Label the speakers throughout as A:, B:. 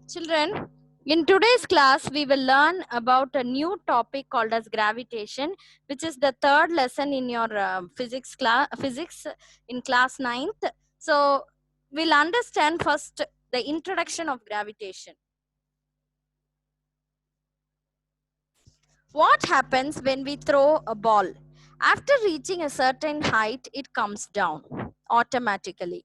A: Children, in today's class, we will learn about a new topic called as gravitation, which is the third lesson in your physics in class ninth. So, we'll understand first the introduction of gravitation. What happens when we throw a ball? After reaching a certain height, it comes down automatically.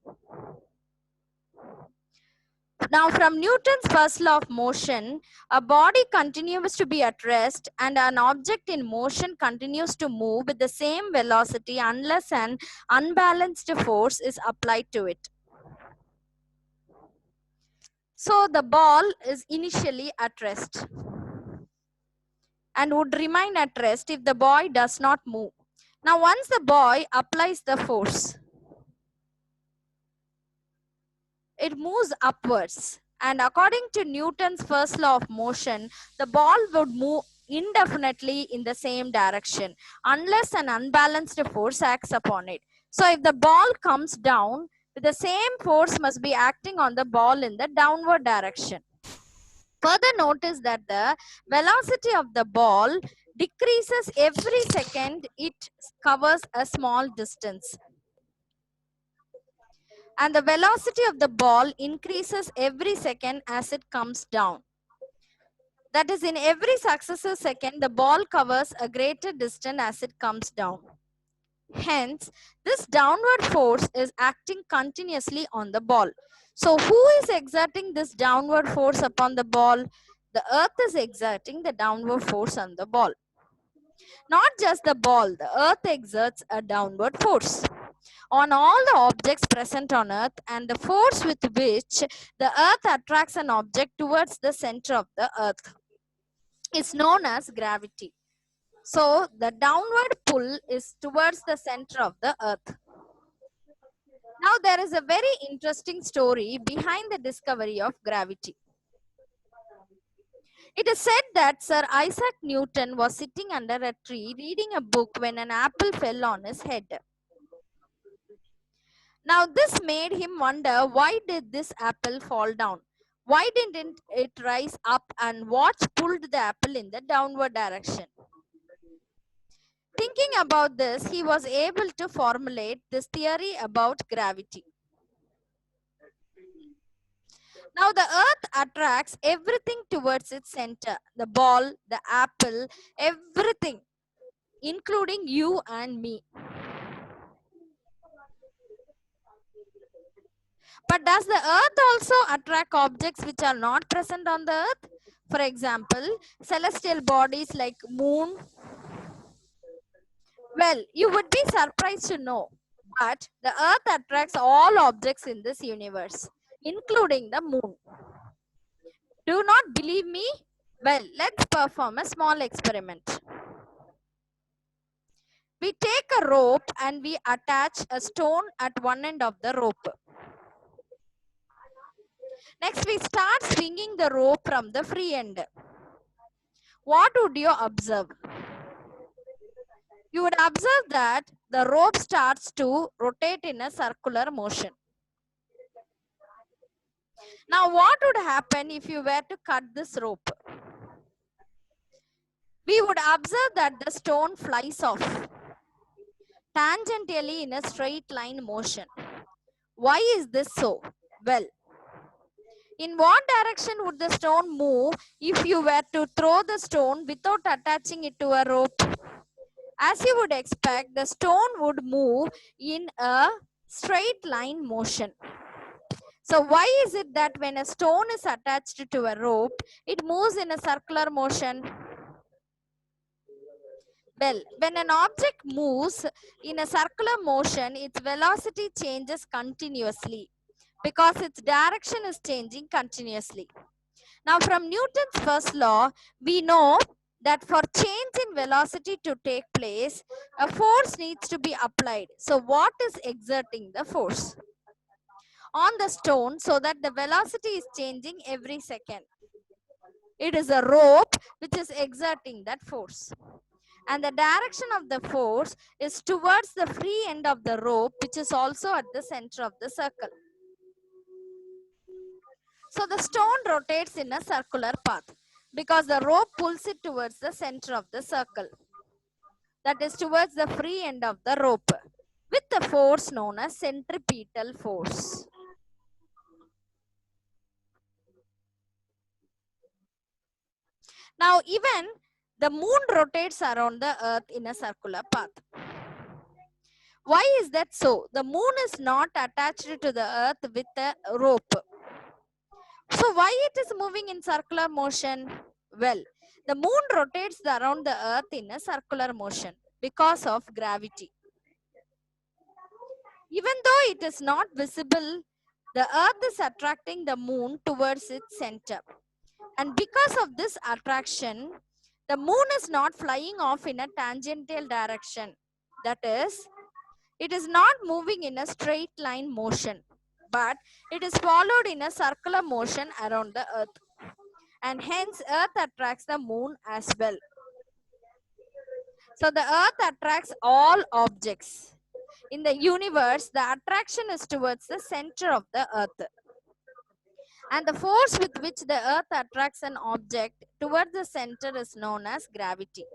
A: Now, from Newton's first law of motion, a body continues to be at rest and an object in motion continues to move with the same velocity unless an unbalanced force is applied to it. So, the ball is initially at rest and would remain at rest if the boy does not move. Now, once the boy applies the force, it moves upwards. And according to Newton's first law of motion, the ball would move indefinitely in the same direction unless an unbalanced force acts upon it. So if the ball comes down, the same force must be acting on the ball in the downward direction. Further notice that the velocity of the ball decreases every second it covers a small distance. And the velocity of the ball increases every second as it comes down. That is, in every successive second, the ball covers a greater distance as it comes down. Hence, this downward force is acting continuously on the ball. So, who is exerting this downward force upon the ball? The earth is exerting the downward force on the ball. Not just the ball, the earth exerts a downward force on all the objects present on earth, and the force with which the earth attracts an object towards the center of the earth is known as gravity. So the downward pull is towards the center of the earth. Now there is a very interesting story behind the discovery of gravity. It is said that Sir Isaac Newton was sitting under a tree reading a book when an apple fell on his head. Now this made him wonder, why did this apple fall down? Why didn't it rise up, and what pulled the apple in the downward direction? Thinking about this, he was able to formulate this theory about gravity. Now the earth attracts everything towards its center. The ball, the apple, everything, including you and me. But does the earth also attract objects which are not present on the earth? For example, celestial bodies like moon. Well, you would be surprised to know, but the earth attracts all objects in this universe, including the moon. Do not believe me? Well, let's perform a small experiment. We take a rope and we attach a stone at one end of the rope. Next, we start swinging the rope from the free end. What would you observe? You would observe that the rope starts to rotate in a circular motion. Now, what would happen if you were to cut this rope? We would observe that the stone flies off tangentially in a straight line motion. Why is this so? Well, in what direction would the stone move if you were to throw the stone without attaching it to a rope? As you would expect, the stone would move in a straight line motion. So why is it that when a stone is attached to a rope, it moves in a circular motion? Well, when an object moves in a circular motion, its velocity changes continuously because its direction is changing continuously. Now, from Newton's first law, we know that for change in velocity to take place, a force needs to be applied. So, what is exerting the force on the stone so that the velocity is changing every second? It is a rope which is exerting that force. And the direction of the force is towards the free end of the rope, which is also at the center of the circle. So the stone rotates in a circular path because the rope pulls it towards the center of the circle, that is towards the free end of the rope, with the force known as centripetal force. Now even the moon rotates around the earth in a circular path. Why is that so? The moon is not attached to the earth with a rope. So why it is moving in circular motion? Well, the moon rotates around the earth in a circular motion because of gravity. Even though it is not visible, the earth is attracting the moon towards its center. And because of this attraction, the moon is not flying off in a tangential direction. That is, it is not moving in a straight line motion, but it is followed in a circular motion around the earth. And hence, earth attracts the moon as well. So the earth attracts all objects. In the universe, the attraction is towards the center of the earth. And the force with which the earth attracts an object towards the center is known as gravity.